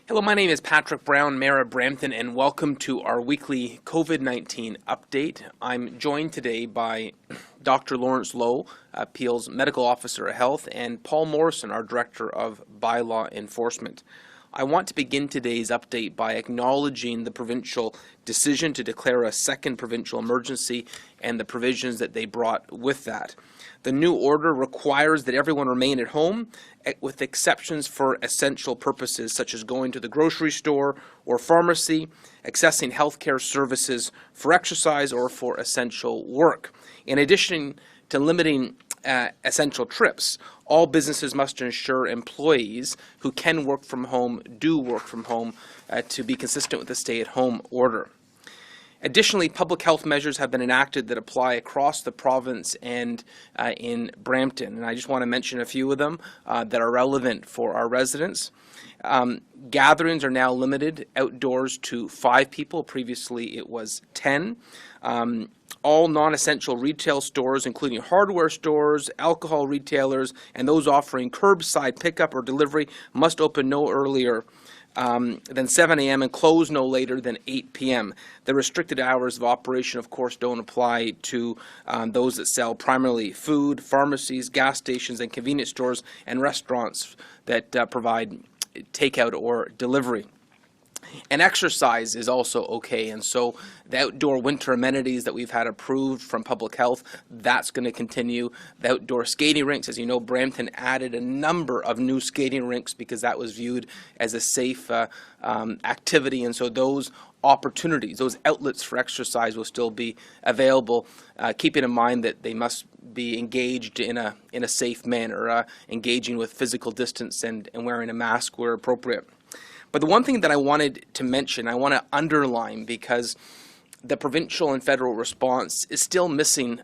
Hello, my name is Patrick Brown, Mayor of Brampton, and welcome to our weekly COVID-19 update. I'm joined today by Dr. Lawrence Lowe, Peel's Medical Officer of Health, and Paul Morrison, our Director of Bylaw Enforcement. I want to begin today's update by acknowledging the provincial decision to declare a second provincial emergency and the provisions that they brought with that. The new order requires that everyone remain at home, with exceptions for essential purposes such as going to the grocery store or pharmacy, accessing healthcare services, for exercise, or for essential work. In addition to limiting essential trips, all businesses must ensure employees who can work from home do work from home to be consistent with the stay-at-home order. Additionally, public health measures have been enacted that apply across the province and in Brampton. And I just want to mention a few of them that are relevant for our residents. Gatherings are now limited outdoors to 5 people. Previously, it was 10. All non-essential retail stores, including hardware stores, alcohol retailers, and those offering curbside pickup or delivery, must open no earlier than 7 a.m. and close no later than 8 p.m. The restricted hours of operation, of course, don't apply to those that sell primarily food, pharmacies, gas stations, and convenience stores, and restaurants that provide takeout or delivery. And exercise is also okay, and so the outdoor winter amenities that we've had approved from public health, that's going to continue. The outdoor skating rinks, as you know, Brampton added a number of new skating rinks because that was viewed as a safe activity, and so those opportunities, those outlets for exercise will still be available, keeping in mind that they must be engaged in a safe manner, engaging with physical distance and wearing a mask where appropriate. But the one thing that I wanted to mention, I want to underline, because the provincial and federal response is still missing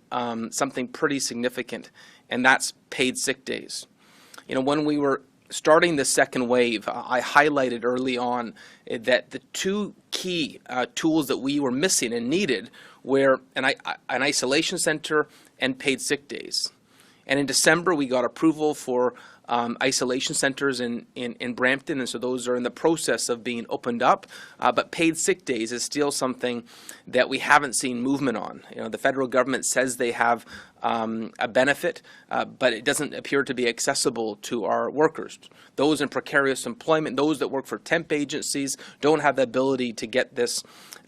something pretty significant, and that's paid sick days. You know, when we were starting the second wave, I highlighted early on that the two key tools that we were missing and needed were an isolation center and paid sick days. And in December, we got approval for isolation centers in Brampton, and so those are in the process of being opened up. But paid sick days is still something that we haven't seen movement on. You know, the federal government says they have a benefit, but it doesn't appear to be accessible to our workers. Those in precarious employment, those that work for temp agencies, don't have the ability to get this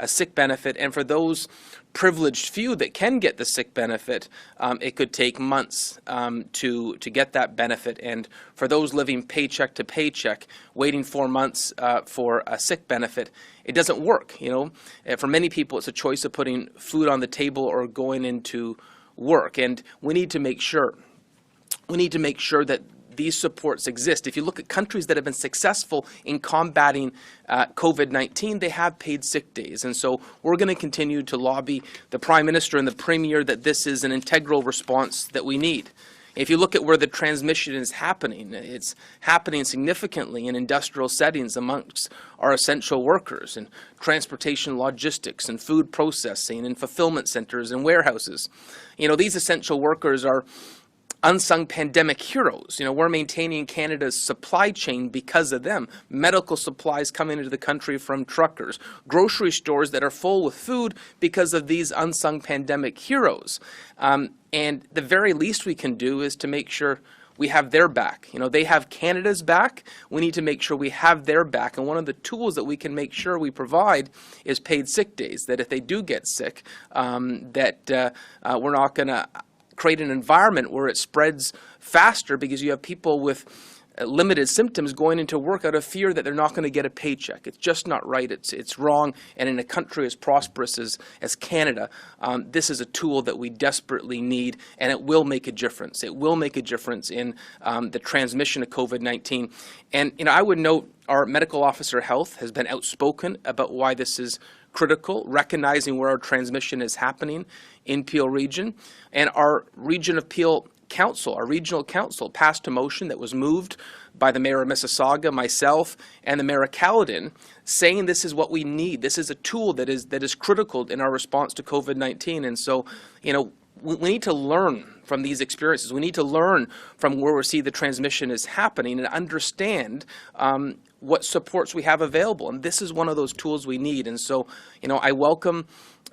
sick benefit. And for those privileged few that can get the sick benefit, it could take months to get that benefit. And for those living paycheck to paycheck, waiting 4 months for a sick benefit, it doesn't work. You know, for many people, it's a choice of putting food on the table or going into work. And we need to make sure that these supports exist. If you look at countries that have been successful in combating COVID-19, they have paid sick days. And so we're going to continue to lobby the Prime Minister and the Premier that this is an integral response that we need. If you look at where the transmission is happening, it's happening significantly in industrial settings amongst our essential workers, in transportation logistics and food processing and fulfillment centers and warehouses. You know, these essential workers are unsung pandemic heroes. You know, we're maintaining Canada's supply chain because of them. Medical supplies coming into the country from truckers. Grocery stores that are full with food because of these unsung pandemic heroes. And the very least we can do is to make sure we have their back. You know, they have Canada's back. We need to make sure we have their back. And one of the tools that we can make sure we provide is paid sick days, that if they do get sick, we're not going to create an environment where it spreads faster because you have people with limited symptoms going into work out of fear that they're not going to get a paycheck. It's just not right. It's wrong. And in a country as prosperous as Canada, this is a tool that we desperately need, and it will make a difference. It will make a difference in the transmission of COVID-19. And you know, I would note our medical officer of health has been outspoken about why this is critical, recognizing where our transmission is happening in Peel Region. And our Region of Peel Council, our regional council, passed a motion that was moved by the Mayor of Mississauga, myself, and the Mayor of Caledon, saying this is what we need. This is a tool that is critical in our response to COVID-19. And so, you know, we need to learn from these experiences. We need to learn from where we see the transmission is happening and understand what supports we have available. And this is one of those tools we need. And so, I welcome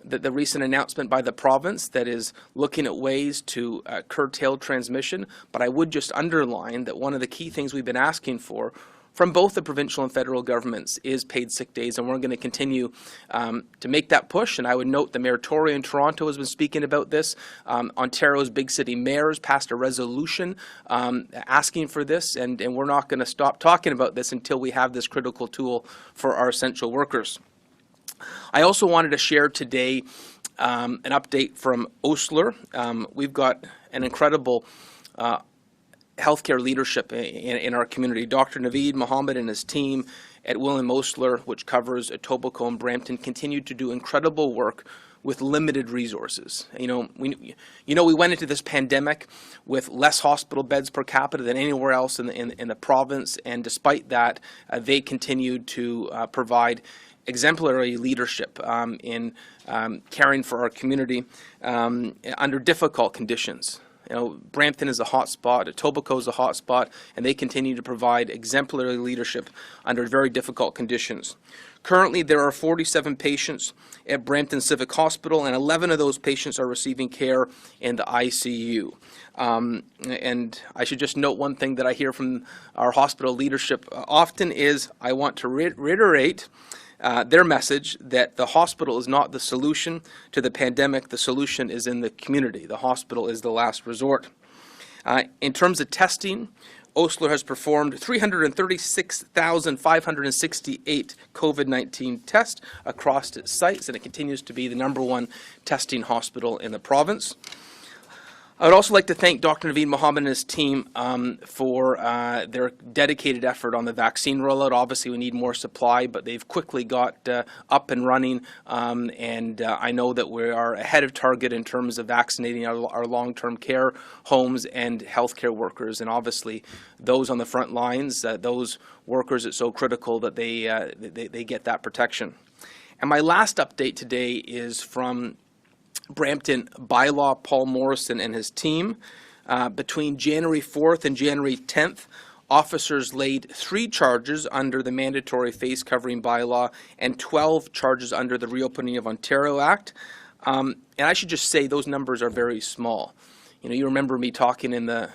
the recent announcement by the province that is looking at ways to curtail transmission. But I would just underline that one of the key things we've been asking for from both the provincial and federal governments is paid sick days, and we're going to continue to make that push. And I would note the Mayor Tory in Toronto has been speaking about this. Ontario's big city mayors passed a resolution asking for this, and we're not going to stop talking about this until we have this critical tool for our essential workers. I also wanted to share today an update from Osler. We've got an incredible healthcare leadership in our community. Dr. Naveed Mohammed and his team at William Osler, which covers Etobicoke and Brampton, continue to do incredible work with limited resources. We went into this pandemic with less hospital beds per capita than anywhere else in the province, and despite that, they continued to provide exemplary leadership in caring for our community under difficult conditions. Brampton is a hot spot, Etobicoke is a hot spot, and they continue to provide exemplary leadership under very difficult conditions. Currently, there are 47 patients at Brampton Civic Hospital, and 11 of those patients are receiving care in the ICU. And I should just note one thing that I hear from our hospital leadership often is, I want to reiterate their message that the hospital is not the solution to the pandemic. The solution is in the community. The hospital is the last resort. In terms of testing, Osler has performed 336,568 COVID-19 tests across its sites, and it continues to be the #1 testing hospital in the province. I would also like to thank Dr. Naveed Mohammed and his team for their dedicated effort on the vaccine rollout. Obviously, we need more supply, but they've quickly got up and running, and I know that we are ahead of target in terms of vaccinating our long-term care homes and healthcare workers, and obviously those on the front lines, those workers, it's so critical that they get that protection. And my last update today is from Brampton bylaw Paul Morrison and his team. Between January 4th and January 10th, officers laid 3 charges under the mandatory face covering bylaw and 12 charges under the Reopening of Ontario Act. And I should just say those numbers are very small. You remember me talking in the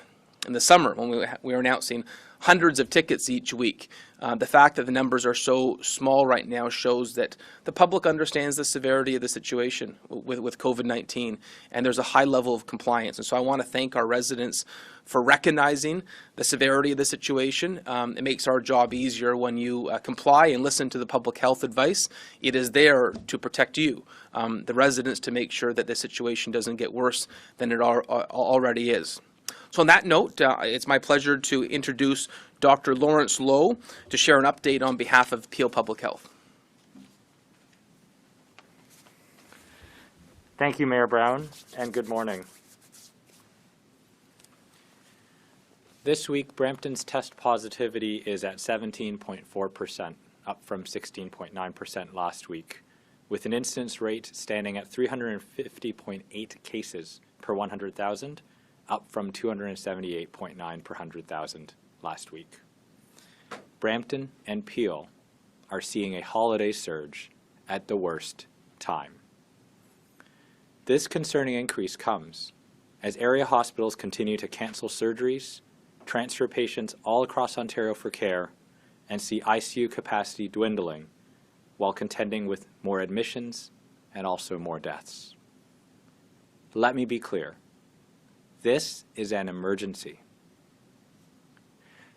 summer when we were announcing hundreds of tickets each week. The fact that the numbers are so small right now shows that the public understands the severity of the situation with COVID-19, and there's a high level of compliance. And so I want to thank our residents for recognizing the severity of the situation. It makes our job easier when you comply and listen to the public health advice. It is there to protect you, the residents, to make sure that the situation doesn't get worse than it already is. So on that note, it's my pleasure to introduce Dr. Lawrence Lowe to share an update on behalf of Peel Public Health. Thank you, Mayor Brown, and good morning. This week, Brampton's test positivity is at 17.4%, up from 16.9% last week, with an incidence rate standing at 350.8 cases per 100,000, up from 278.9 per 100,000 last week. Brampton and Peel are seeing a holiday surge at the worst time. This concerning increase comes as area hospitals continue to cancel surgeries, transfer patients all across Ontario for care, and see ICU capacity dwindling while contending with more admissions and also more deaths. Let me be clear. This is an emergency.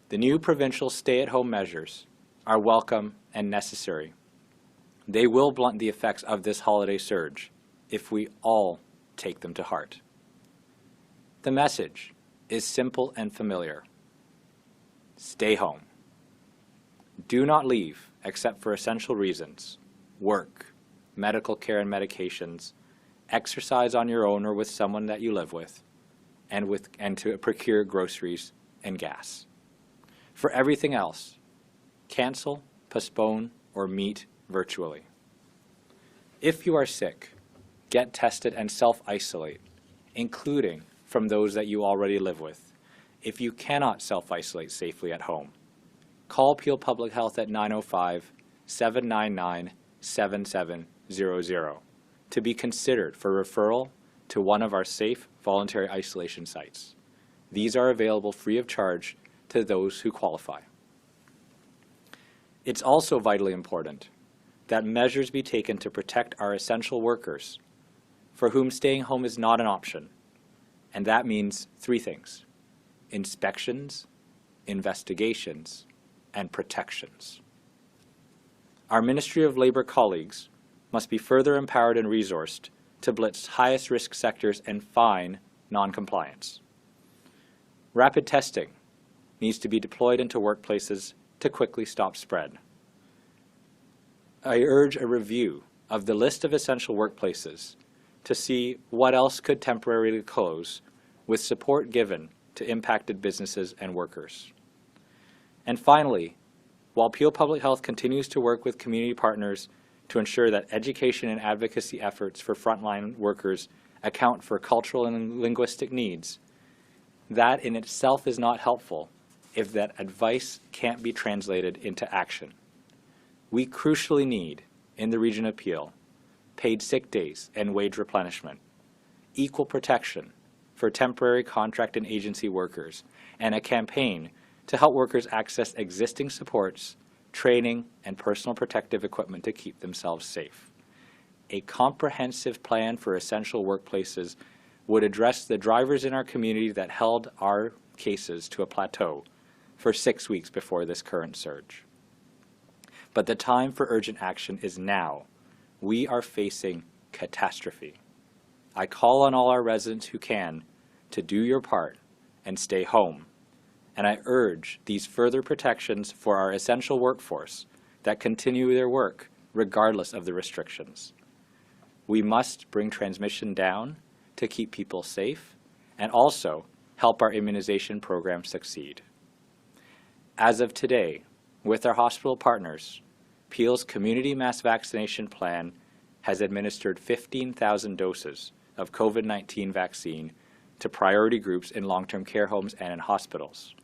The new provincial stay-at-home measures are welcome and necessary. They will blunt the effects of this holiday surge if we all take them to heart. The message is simple and familiar. Stay home. Do not leave except for essential reasons: work, medical care and medications, exercise on your own or with someone that you live with, and to procure groceries and gas. For everything else, cancel, postpone, or meet virtually. If you are sick, get tested and self-isolate, including from those that you already live with. If you cannot self-isolate safely at home, call Peel Public Health at 905-799-7700 to be considered for referral to one of our safe voluntary isolation sites. These are available free of charge to those who qualify. It's also vitally important that measures be taken to protect our essential workers, for whom staying home is not an option. And that means three things: inspections, investigations, and protections. Our Ministry of Labour colleagues must be further empowered and resourced to blitz highest risk sectors and fine non-compliance. Rapid testing needs to be deployed into workplaces to quickly stop spread. I urge a review of the list of essential workplaces to see what else could temporarily close, with support given to impacted businesses and workers. And finally, while Peel Public Health continues to work with community partners to ensure that education and advocacy efforts for frontline workers account for cultural and linguistic needs, that in itself is not helpful if that advice can't be translated into action. We crucially need, in the region of Peel, paid sick days and wage replenishment, equal protection for temporary contract and agency workers, and a campaign to help workers access existing supports, training, and personal protective equipment to keep themselves safe. A comprehensive plan for essential workplaces would address the drivers in our community that held our cases to a plateau for 6 weeks before this current surge. But the time for urgent action is now. We are facing catastrophe. I call on all our residents who can to do your part and stay home. And I urge these further protections for our essential workforce that continue their work regardless of the restrictions. We must bring transmission down to keep people safe and also help our immunization program succeed. As of today, with our hospital partners, Peel's community mass vaccination plan has administered 15,000 doses of COVID-19 vaccine to priority groups in long-term care homes and in hospitals.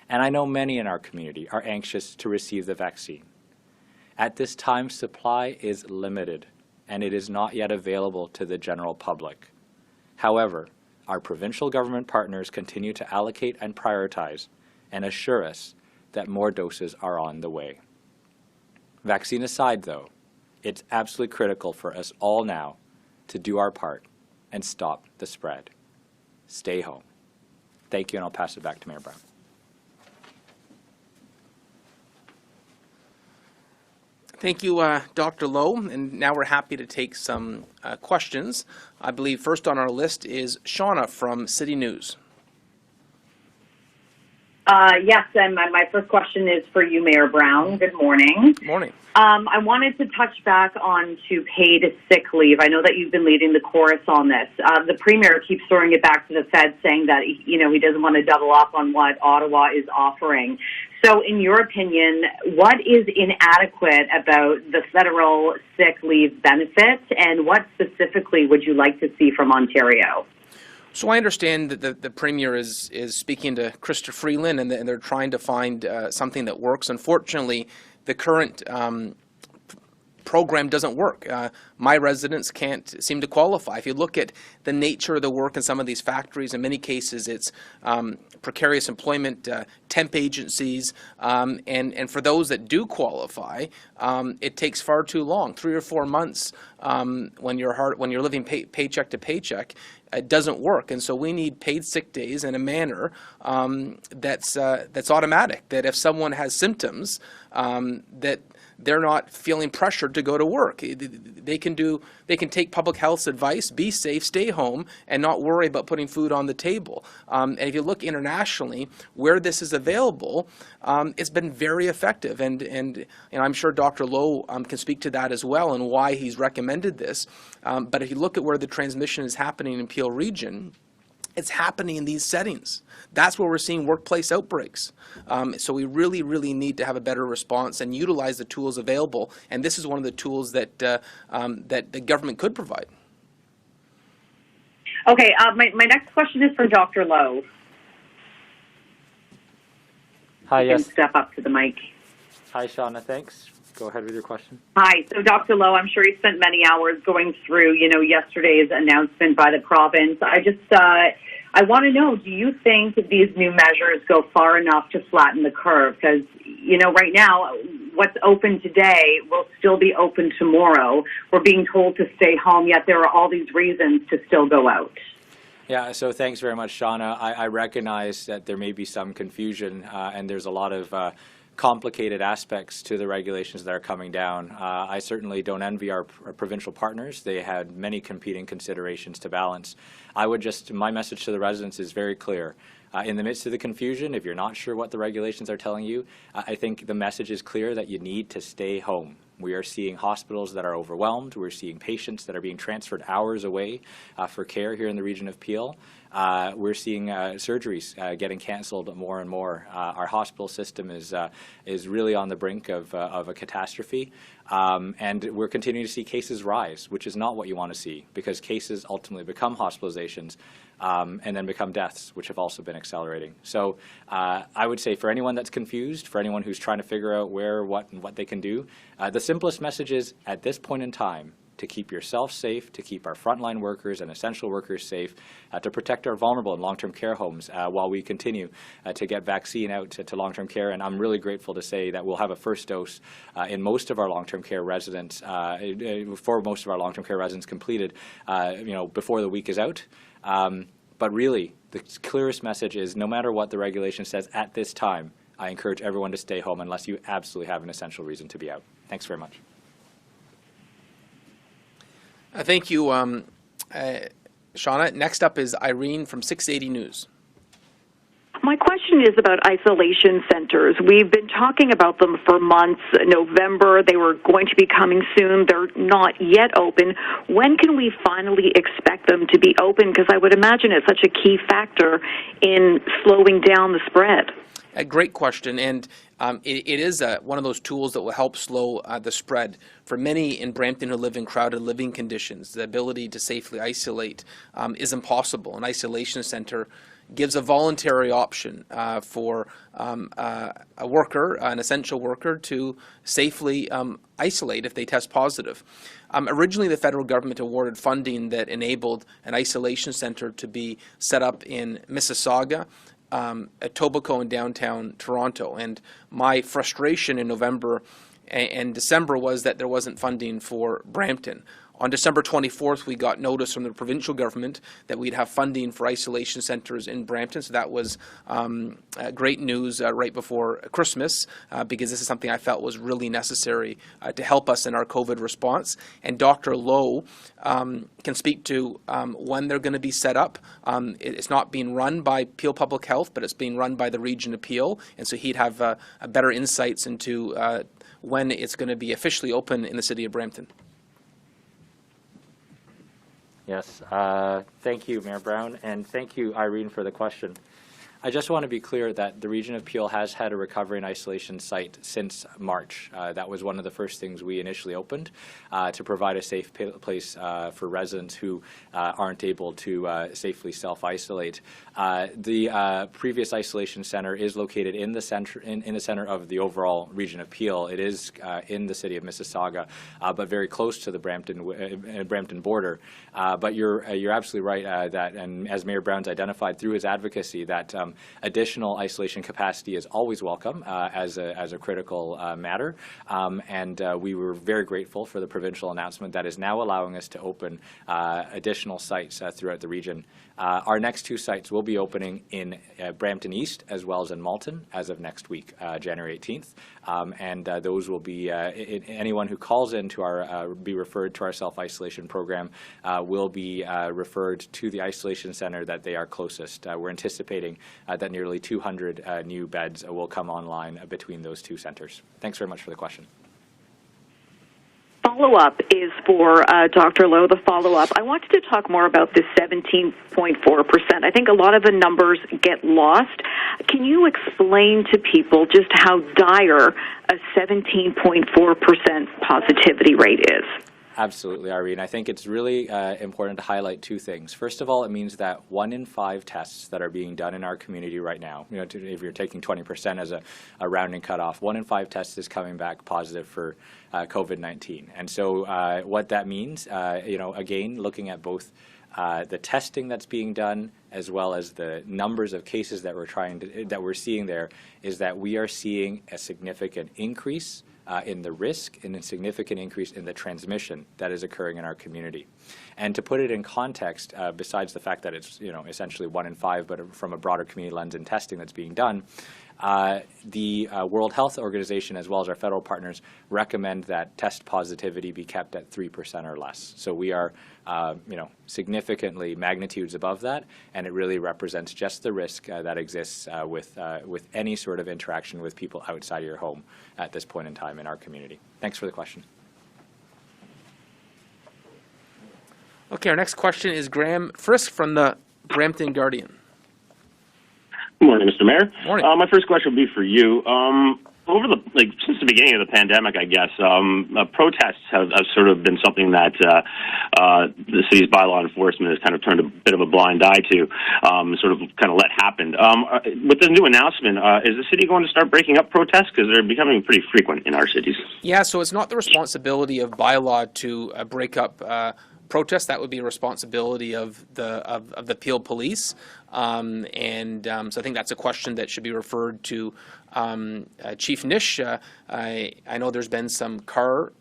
And I know many in our community are anxious to receive the vaccine. At this time, supply is limited, and it is not yet available to the general public. However, our provincial government partners continue to allocate and prioritize and assure us that more doses are on the way. Vaccine aside, though, it's absolutely critical for us all now to do our part and stop the spread. Stay home. Thank you, and I'll pass it back to Mayor Brown. Thank you, Dr. Lowe, and now we're happy to take some questions. I believe first on our list is Shauna from City News. Yes, and my first question is for you, Mayor Brown. Good morning. Good morning. I wanted to touch back on to paid sick leave. I know that you've been leading the chorus on this. The Premier keeps throwing it back to the Fed, saying that he doesn't want to double up on what Ottawa is offering. So in your opinion, what is inadequate about the federal sick leave benefits, and what specifically would you like to see from Ontario? So I understand that the Premier is speaking to Krista Freeland, and they're trying to find something that works. Unfortunately, the current program doesn't work. My residents can't seem to qualify. If you look at the nature of the work in some of these factories, in many cases it's precarious employment, temp agencies, and for those that do qualify, it takes far too long, 3 or 4 months when you're living paycheck to paycheck. It doesn't work, and so we need paid sick days in a manner that's automatic. That if someone has symptoms, that they're not feeling pressured to go to work. They can take public health's advice, be safe, stay home, and not worry about putting food on the table. And if you look internationally, where this is available, it's been very effective. And I'm sure Dr. Lowe can speak to that as well and why he's recommended this. But if you look at where the transmission is happening in Peel Region, it's happening in these settings. That's where we're seeing workplace outbreaks. So we really, really need to have a better response and utilize the tools available. And this is one of the tools that that the government could provide. Okay, my next question is for Dr. Lowe. Hi, You can yes. step up to the mic. Hi, Shauna. Thanks. Go ahead with your question. Hi. So, Dr. Lowe, I'm sure you spent many hours going through, yesterday's announcement by the province. I want to know, do you think these new measures go far enough to flatten the curve? Because, right now, what's open today will still be open tomorrow. We're being told to stay home, yet there are all these reasons to still go out. Yeah, so thanks very much, Shauna. I recognize that there may be some confusion, and there's a lot of complicated aspects to the regulations that are coming down. I certainly don't envy our provincial partners. They had many competing considerations to balance. My message to the residents is very clear. In the midst of the confusion, if you're not sure what the regulations are telling you, I think the message is clear that you need to stay home. We are seeing hospitals that are overwhelmed. We're seeing patients that are being transferred hours away for care here in the region of Peel. We're seeing surgeries getting canceled more and more. Our hospital system is really on the brink of a catastrophe, and we're continuing to see cases rise, which is not what you want to see, because cases ultimately become hospitalizations and then become deaths, which have also been accelerating. So I would say for anyone that's confused, for anyone who's trying to figure out where, what, and what they can do, the simplest message is, at this point in time, to keep yourself safe, to keep our frontline workers and essential workers safe, to protect our vulnerable and long-term care homes while we continue to get vaccine out to long-term care. And I'm really grateful to say that we'll have a first dose in most of our long-term care residents, for most of our long-term care residents completed, before the week is out. But really, the clearest message is, no matter what the regulation says at this time, I encourage everyone to stay home unless you absolutely have an essential reason to be out. Thanks very much. Thank you, Shauna. Next up is Irene from 680 News. My question is about isolation centers. We've been talking about them for months. November, they were going to be coming soon. They're not yet open. When can we finally expect them to be open? Because I would imagine it's such a key factor in slowing down the spread. A great question, and it is one of those tools that will help slow the spread. For many in Brampton who live in crowded living conditions, the ability to safely isolate is impossible. An isolation center gives a voluntary option for a worker, an essential worker, to safely isolate if they test positive. Originally, the federal government awarded funding that enabled an isolation center to be set up in Mississauga, Etobicoke, and downtown Toronto. And my frustration in November and December was that there wasn't funding for Brampton. On December 24th, we got notice from the provincial government that we'd have funding for isolation centres in Brampton. So that was great news right before Christmas, because this is something I felt was really necessary to help us in our COVID response. And Dr. Lowe can speak to when they're going to be set up. It's not being run by Peel Public Health, but it's being run by the region of Peel. And so he'd have better insights into when it's going to be officially open in the city of Brampton. Yes, thank you, Mayor Brown, and thank you, Irene, for the question. I just want to be clear that the region of Peel has had a recovery and isolation site since March. That was one of the first things we initially opened to provide a safe place for residents who aren't able to safely self-isolate. The previous isolation center is located in the center of the overall region of Peel. It is in the city of Mississauga, but very close to the Brampton border. But you're absolutely right that, and as Mayor Brown's identified through his advocacy, that additional isolation capacity is always welcome as a critical matter, and we were very grateful for the provincial announcement that is now allowing us to open additional sites throughout the region. Our next two sites will be opening in Brampton East as well as in Malton as of next week, January 18th, and those will be anyone who calls in to be referred to our self-isolation program will be referred to the isolation center that they are closest. We're anticipating that nearly 200 new beds will come online between those two centers. Thanks very much for the question. Follow-up is for Dr. Lowe, the follow-up. I wanted to talk more about this 17.4%. I think a lot of the numbers get lost. Can you explain to people just how dire a 17.4% positivity rate is? Absolutely, Irene. I think it's really important to highlight two things. First of all, it means that 1 in 5 tests that are being done in our community right now, if you're taking 20% as a rounding cutoff, 1 in 5 tests is coming back positive for COVID-19. And so what that means, again, looking at both the testing that's being done as well as the numbers of cases that we're seeing there, is that we are seeing a significant increase in the risk and a significant increase in the transmission that is occurring in our community. And to put it in context, besides the fact that it's essentially 1 in 5, but from a broader community lens in testing that's being done, the World Health Organization, as well as our federal partners, recommend that test positivity be kept at 3% or less. So we are, significantly magnitudes above that, and it really represents just the risk that exists with any sort of interaction with people outside of your home at this point in time in our community. Thanks for the question. Okay, our next question is Graham Frisk from the Brampton Guardian. Good morning, Mr. Mayor. Morning. My first question will be for you. Since the beginning of the pandemic, I guess, protests have sort of been something that the city's bylaw enforcement has kind of turned a bit of a blind eye to, sort of kind of let happen. With the new announcement, is the city going to start breaking up protests? Because they're becoming pretty frequent in our cities. Yeah, so it's not the responsibility of bylaw to break up protests. That would be a responsibility of the Peel Police, so I think that's a question that should be referred to Chief Nish. I know there's been some car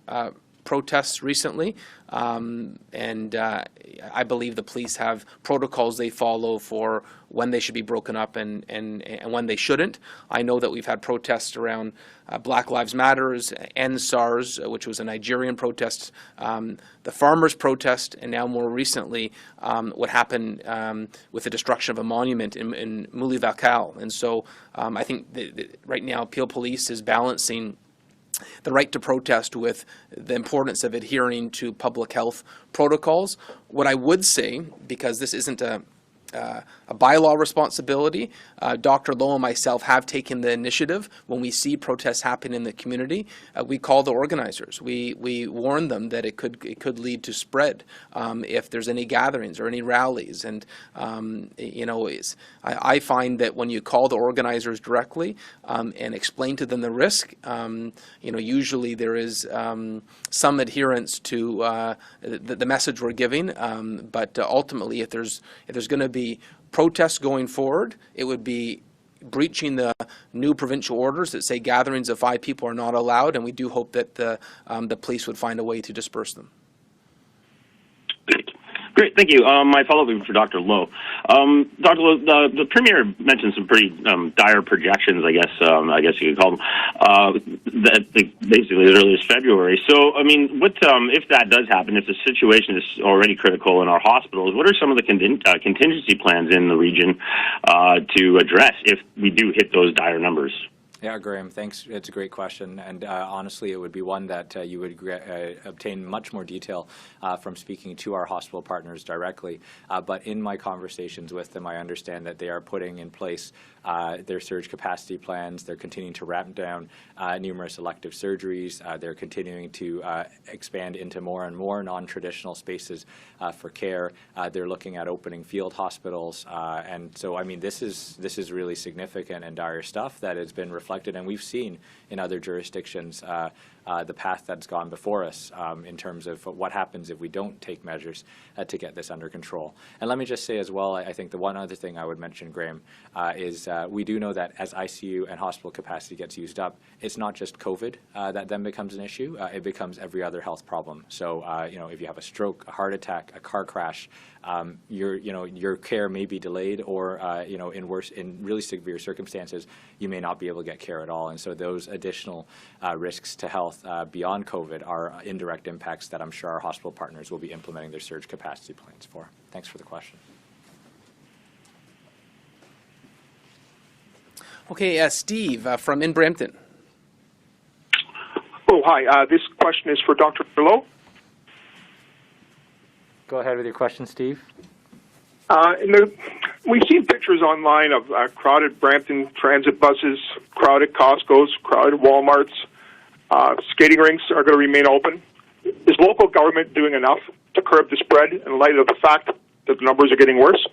protests recently, and I believe the police have protocols they follow for when they should be broken up and when they shouldn't. I know that we've had protests around Black Lives Matters, End SARS, which was a Nigerian protest, the farmers' protest, and now more recently what happened with the destruction of a monument in Moulivacal. And so I think that right now Peel Police is balancing the right to protest with the importance of adhering to public health protocols. What I would say, because this isn't a bylaw responsibility, Dr. Lowe and myself have taken the initiative. When we see protests happen in the community, we call the organizers. We warn them that it could lead to spread if there's any gatherings or any rallies. And I find that when you call the organizers directly and explain to them the risk, usually there is some adherence to the message we're giving. But ultimately, if there's going to be protests going forward, it would be breaching the new provincial orders that say gatherings of 5 people are not allowed, and we do hope that the police would find a way to disperse them. Great, thank you. My follow-up would be for Dr. Lowe. Dr. Lowe, the Premier mentioned some pretty dire projections, I guess you could call them, basically as early as February. So, I mean, if that does happen, if the situation is already critical in our hospitals, what are some of the contingency plans in the region to address if we do hit those dire numbers? Yeah, Graham, thanks. It's a great question, and honestly, it would be one that you would obtain much more detail from speaking to our hospital partners directly. But in my conversations with them, I understand that they are putting in place their surge capacity plans. They're continuing to ramp down numerous elective surgeries. They're continuing to expand into more and more non-traditional spaces for care. They're looking at opening field hospitals, and so I mean, this is really significant and dire stuff that has been reflected, and we've seen in other jurisdictions the path that's gone before us in terms of what happens if we don't take measures to get this under control. And let me just say as well, I think the one other thing I would mention, Graham, is we do know that as ICU and hospital capacity gets used up, it's not just COVID that then becomes an issue. It becomes every other health problem. So, if you have a stroke, a heart attack, a car crash, your care may be delayed, or in really severe circumstances, you may not be able to get care at all. And so those additional risks to health beyond COVID are indirect impacts that I'm sure our hospital partners will be implementing their surge capacity plans for. Thanks for the question. Okay, Steve from in Brampton. Oh, hi. This question is for Dr. Lowe. Go ahead with your question, Steve. We've seen pictures online of crowded Brampton transit buses, crowded Costco's, crowded Walmarts. Skating rinks are going to remain open. is local government doing enough to curb the spread in light of the fact that the numbers are getting worse?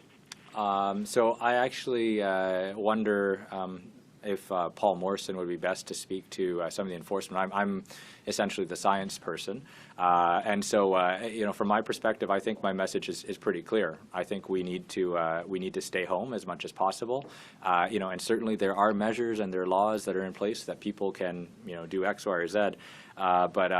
So I actually wonder if Paul Morrison would be best to speak to some of the enforcement. I'm essentially the science person, and so from my perspective, I think my message is pretty clear. I think we need to stay home as much as possible, and certainly there are measures and there are laws that are in place that people can do X, Y, or Z. But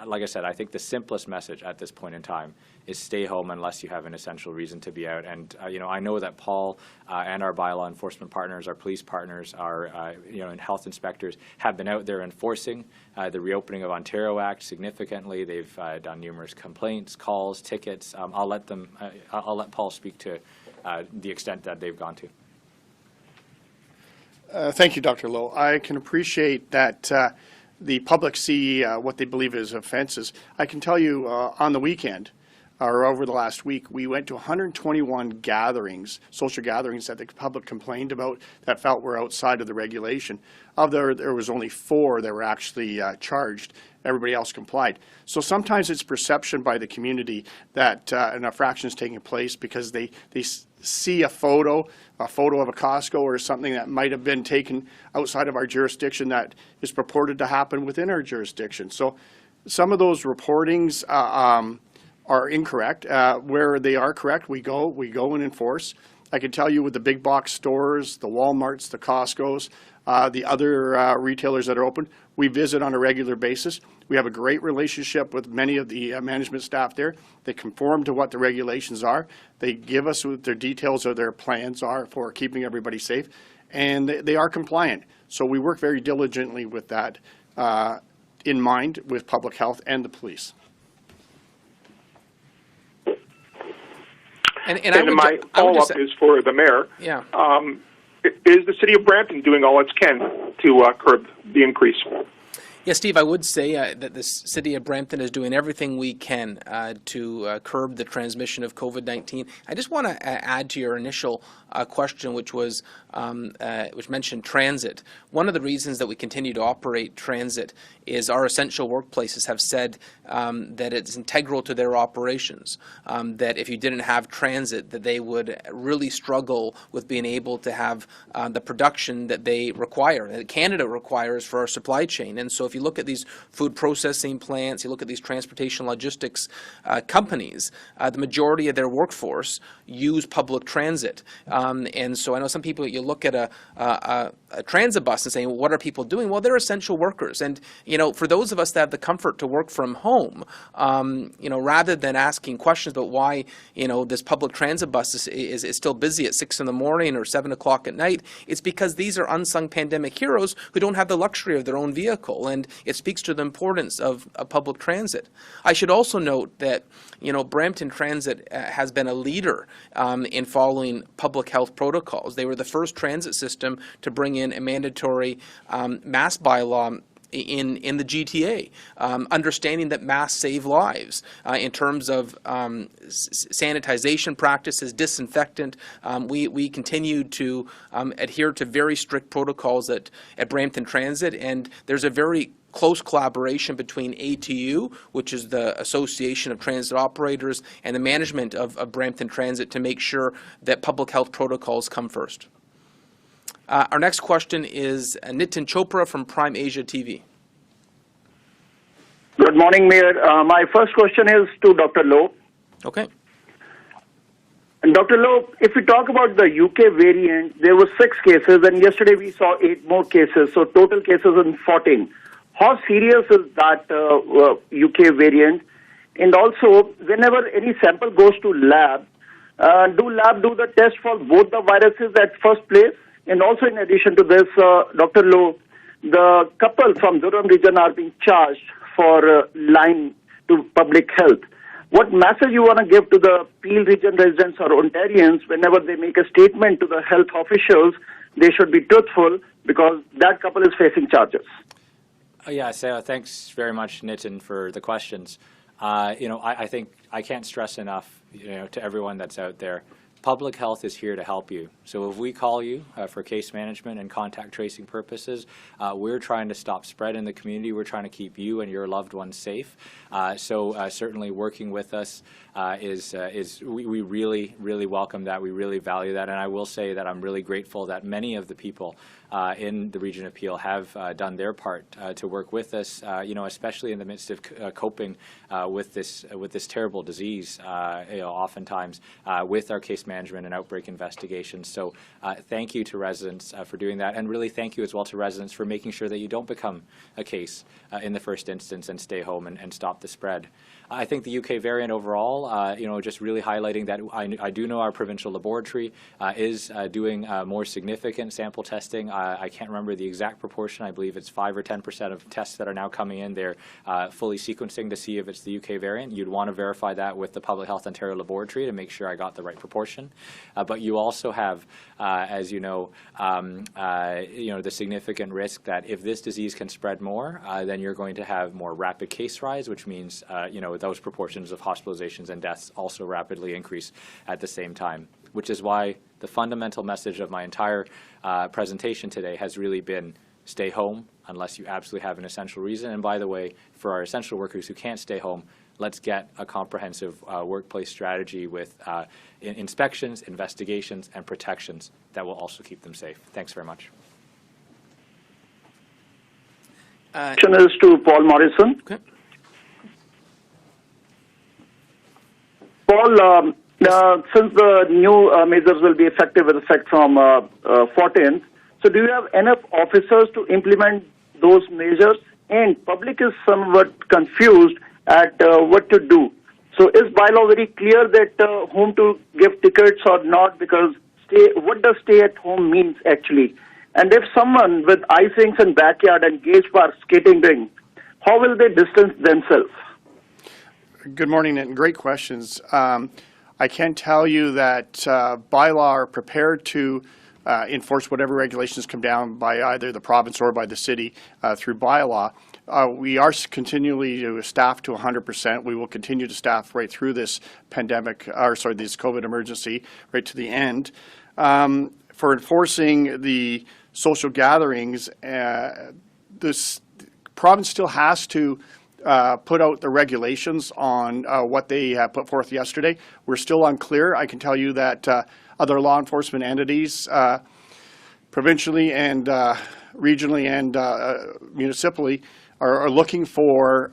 like I said, I think the simplest message at this point in time is stay home unless you have an essential reason to be out. And I know that Paul and our bylaw enforcement partners, our police partners, our and health inspectors have been out there enforcing the reopening of Ontario Act significantly. They've done numerous complaints, calls, tickets. I'll let Paul speak to the extent that they've gone to. Thank you, Dr. Lowe. I can appreciate that the public see what they believe is offenses. I can tell you on the weekend, or over the last week, we went to 121 gatherings, social gatherings that the public complained about that felt were outside of the regulation. Of there was only 4 that were actually charged. Everybody else complied. So sometimes it's perception by the community that an infraction is taking place because they see a photo of a Costco or something that might have been taken outside of our jurisdiction that is purported to happen within our jurisdiction. So some of those reportings are incorrect. Where they are correct, we go and enforce. I can tell you with the big box stores, the Walmarts, the Costcos, the other retailers that are open, we visit on a regular basis. We have a great relationship with many of the management staff there. They conform to what the regulations are. They give us what their details or their plans are for keeping everybody safe, and they are compliant. So we work very diligently with that in mind with public health and the police. And my follow-up is for the mayor. Yeah. Is the city of Brampton doing all it can to curb the increase? Yeah, Steve, I would say that the city of Brampton is doing everything we can to curb the transmission of COVID-19. I just want to add to your initial question, which was which mentioned transit. One of the reasons that we continue to operate transit is our essential workplaces have said that it's integral to their operations, that if you didn't have transit, that they would really struggle with being able to have the production that they require, that Canada requires for our supply chain. And so if you look at these food processing plants, you look at these transportation logistics companies, the majority of their workforce use public transit. And so I know some people, you look at a transit bus and say, well, what are people doing? Well, they're essential workers. And, for those of us that have the comfort to work from home, rather than asking questions about why, this public transit bus is still busy at 6 in the morning or 7 o'clock at night, it's because these are unsung pandemic heroes who don't have the luxury of their own vehicle. And it speaks to the importance of public transit. I should also note that, Brampton Transit has been a leader in following public health protocols. They were the first transit system to bring in a mandatory mask bylaw in the GTA, understanding that masks save lives in terms of sanitization practices, disinfectant. We continue to adhere to very strict protocols at Brampton Transit, and there's a very close collaboration between ATU, which is the Association of Transit Operators, and the management of Brampton Transit to make sure that public health protocols come first. Our next question is Nitin Chopra from Prime Asia TV. Good morning, Mayor. My first question is to Dr. Lowe. Okay. And Dr. Lowe, if we talk about the UK variant, there were 6 cases, and yesterday we saw 8 more cases, so total cases in 14. How serious is that UK variant? And also, whenever any sample goes to lab, do lab do the test for both the viruses at first place? And also, in addition to this, Dr. Lowe, the couple from Durham region are being charged for lying to public health. What message you want to give to the Peel region residents or Ontarians whenever they make a statement to the health officials? They should be truthful because that couple is facing charges. Thanks very much, Nitin, for the questions. I think I can't stress enough, to everyone that's out there, Public health is here to help you. So if we call you for case management and contact tracing purposes, we're trying to stop spread in the community. We're trying to keep you and your loved ones safe. So certainly working with us we really welcome that. We really value that. And I will say that I'm really grateful that many of the people in the region of Peel have done their part to work with us, especially in the midst of coping with this terrible disease, oftentimes with our case management and outbreak investigations. So thank you to residents for doing that, and really thank you as well to residents for making sure that you don't become a case in the first instance and stay home and stop the spread. I think the UK variant overall, just really highlighting that I do know our provincial laboratory is doing more significant sample testing. I can't remember the exact proportion. I believe it's 5 or 10% of tests that are now coming in. They're fully sequencing to see if it's the UK variant. You'd want to verify that with the Public Health Ontario laboratory to make sure I got the right proportion. But you also have, as you know, the significant risk that if this disease can spread more, then you're going to have more rapid case rise, which means, those proportions of hospitalizations and deaths also rapidly increase at the same time, which is why the fundamental message of my entire presentation today has really been stay home unless you absolutely have an essential reason. And by the way, for our essential workers who can't stay home, let's get a comprehensive workplace strategy with inspections, investigations, and protections that will also keep them safe. Thanks very much. Question is to Paul Morrison. Okay. Paul, since the new measures will be effective with effect from 14th, so do you have enough officers to implement those measures? And public is somewhat confused at what to do. So is bylaw very clear that whom to give tickets or not? Because what does stay at home means actually? And if someone with ice rinks and backyard and gauge bar skating ring, how will they distance themselves? Good morning, and great questions. I can tell you that bylaw are prepared to enforce whatever regulations come down by either the province or by the city through bylaw. We are continually to staff to 100%. We will continue to staff right through this pandemic, this COVID emergency, right to the end. For enforcing the social gatherings, this province still has to put out the regulations on what they put forth yesterday. We're still unclear. I can tell you that other law enforcement entities, provincially and regionally and municipally, are looking for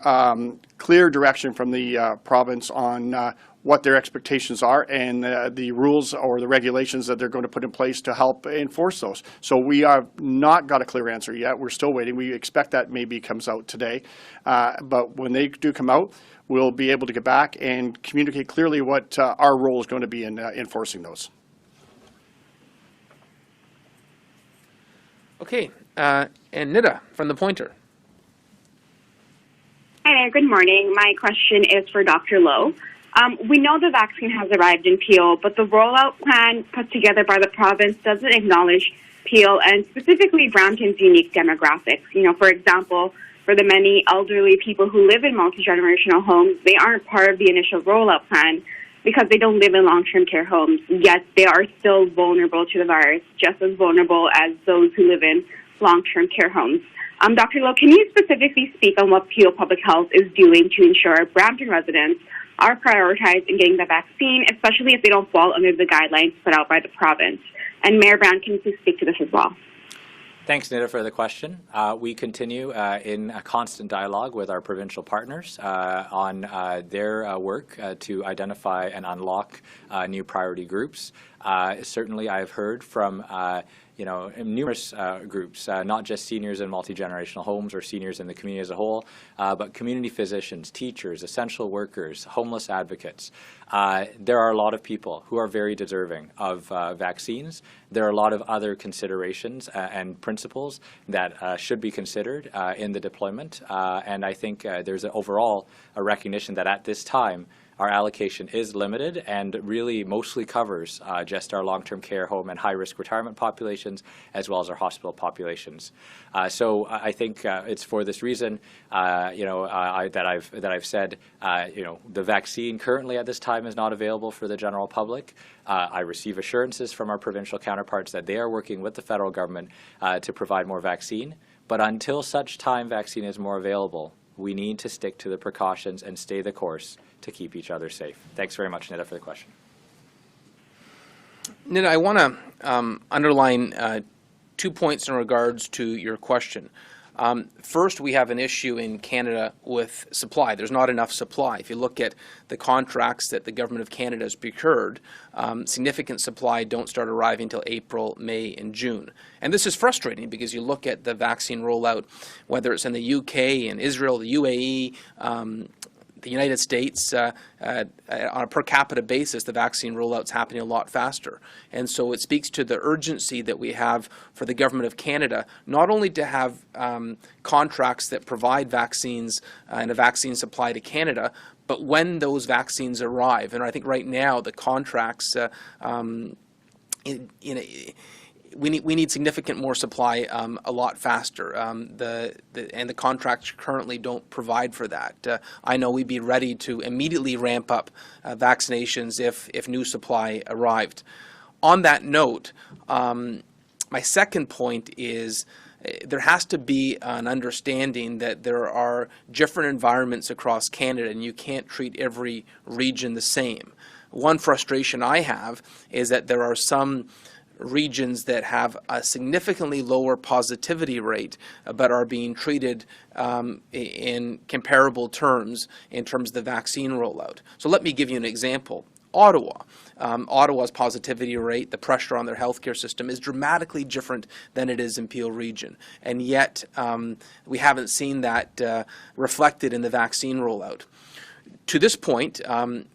clear direction from the province on what their expectations are and the rules or the regulations that they're going to put in place to help enforce those. So we have not got a clear answer yet. We're still waiting. We expect that maybe comes out today. But when they do come out, we'll be able to get back and communicate clearly what our role is going to be in enforcing those. Okay, and Nida from the Pointer. Hi there, good morning. My question is for Dr. Lowe. We know the vaccine has arrived in Peel, but the rollout plan put together by the province doesn't acknowledge Peel and specifically Brampton's unique demographics. For example, for the many elderly people who live in multi-generational homes, they aren't part of the initial rollout plan because they don't live in long-term care homes, yet they are still vulnerable to the virus, just as vulnerable as those who live in long-term care homes. Dr. Lowe, can you specifically speak on what Peel Public Health is doing to ensure Brampton residents are prioritized in getting the vaccine, especially if they don't fall under the guidelines put out by the province? And Mayor Brown, can you please speak to this as well? Thanks, Nida, for the question. We continue in a constant dialogue with our provincial partners on their work to identify and unlock new priority groups. Certainly, I've heard from numerous groups, not just seniors in multi-generational homes or seniors in the community as a whole, but community physicians, teachers, essential workers, homeless advocates. There are a lot of people who are very deserving of vaccines. There are a lot of other considerations and principles that should be considered in the deployment. And I think there's overall a recognition that at this time, our allocation is limited and really mostly covers just our long-term care home and high-risk retirement populations, as well as our hospital populations. So I think it's for this reason, that I've said, the vaccine currently at this time is not available for the general public. I receive assurances from our provincial counterparts that they are working with the federal government to provide more vaccine. But until such time vaccine is more available, we need to stick to the precautions and stay the course to keep each other safe. Thanks very much, Nida, for the question. Nida, I want to underline 2 points in regards to your question. First, we have an issue in Canada with supply. There's not enough supply. If you look at the contracts that the Government of Canada has procured, significant supply don't start arriving until April, May, and June. And this is frustrating because you look at the vaccine rollout, whether it's in the UK, in Israel, the UAE, the United States, on a per capita basis, the vaccine rollout's happening a lot faster. And so it speaks to the urgency that we have for the Government of Canada, not only to have contracts that provide vaccines and a vaccine supply to Canada, but when those vaccines arrive. And I think right now the contracts, we need significant more supply a lot faster. And the contracts currently don't provide for that. I know we'd be ready to immediately ramp up vaccinations if new supply arrived. On that note, my second point is there has to be an understanding that there are different environments across Canada and you can't treat every region the same. One frustration I have is that there are some regions that have a significantly lower positivity rate but are being treated in comparable terms in terms of the vaccine rollout. So let me give you an example. Ottawa. Ottawa's positivity rate, the pressure on their healthcare system is dramatically different than it is in Peel Region. And yet we haven't seen that reflected in the vaccine rollout. To this point,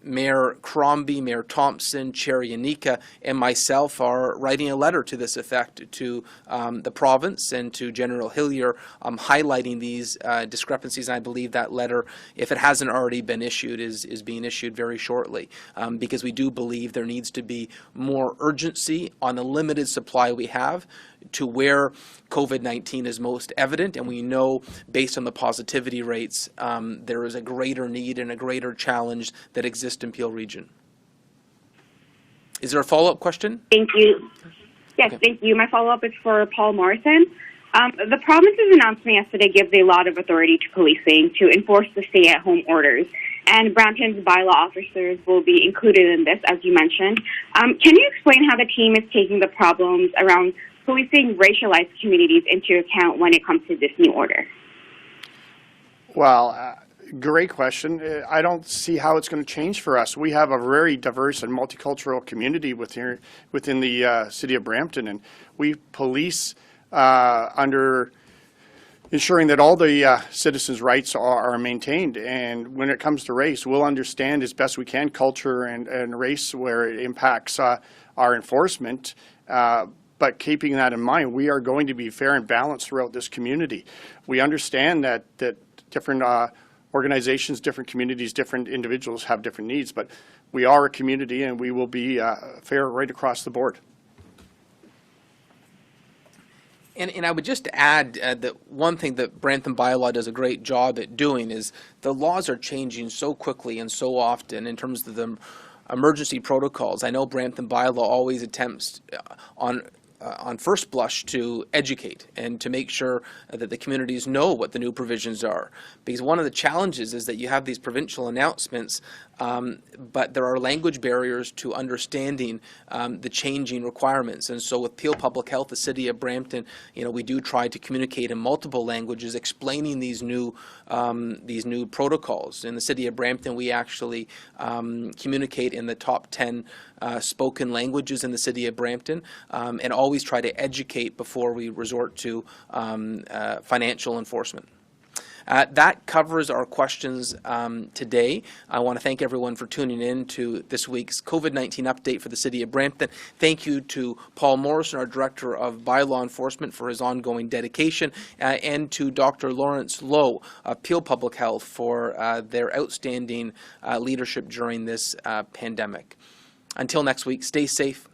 Mayor Crombie, Mayor Thompson, Chair Yanika, and myself are writing a letter to this effect to the province and to General Hillier, highlighting these discrepancies. And I believe that letter, if it hasn't already been issued, is being issued very shortly, because we do believe there needs to be more urgency on the limited supply we have to where COVID-19 is most evident, and we know based on the positivity rates there is a greater need and a greater challenge that exists in Peel Region. Is there a follow-up question? Thank you. Yes, okay. Thank you. My follow-up is for Paul Morrison. The province's announcement yesterday gives a lot of authority to policing to enforce the stay-at-home orders, and Brampton's bylaw officers will be included in this, as you mentioned. Can you explain how the team is taking the problems around policing racialized communities into account when it comes to this new order? Well, great question. I don't see how it's going to change for us. We have a very diverse and multicultural community within the city of Brampton, and we police under ensuring that all the citizens' rights are maintained. And when it comes to race, we'll understand as best we can culture and race where it impacts our enforcement. But keeping that in mind, we are going to be fair and balanced throughout this community. We understand that different organizations, different communities, different individuals have different needs, but we are a community and we will be fair right across the board. And I would just add that one thing that Brampton bylaw does a great job at doing is the laws are changing so quickly and so often in terms of the emergency protocols. I know Brampton bylaw always attempts on first blush to educate and to make sure that the communities know what the new provisions are. Because one of the challenges is that you have these provincial announcements, but there are language barriers to understanding the changing requirements. And so with Peel Public Health, the city of Brampton, we do try to communicate in multiple languages explaining these new protocols. In the city of Brampton, we actually communicate in the top 10 spoken languages in the city of Brampton, and always try to educate before we resort to financial enforcement. That covers our questions today. I want to thank everyone for tuning in to this week's COVID-19 update for the City of Brampton. Thank you to Paul Morrison, our Director of Bylaw Enforcement, for his ongoing dedication, and to Dr. Lawrence Lowe, Peel Public Health, for their outstanding leadership during this pandemic. Until next week, stay safe,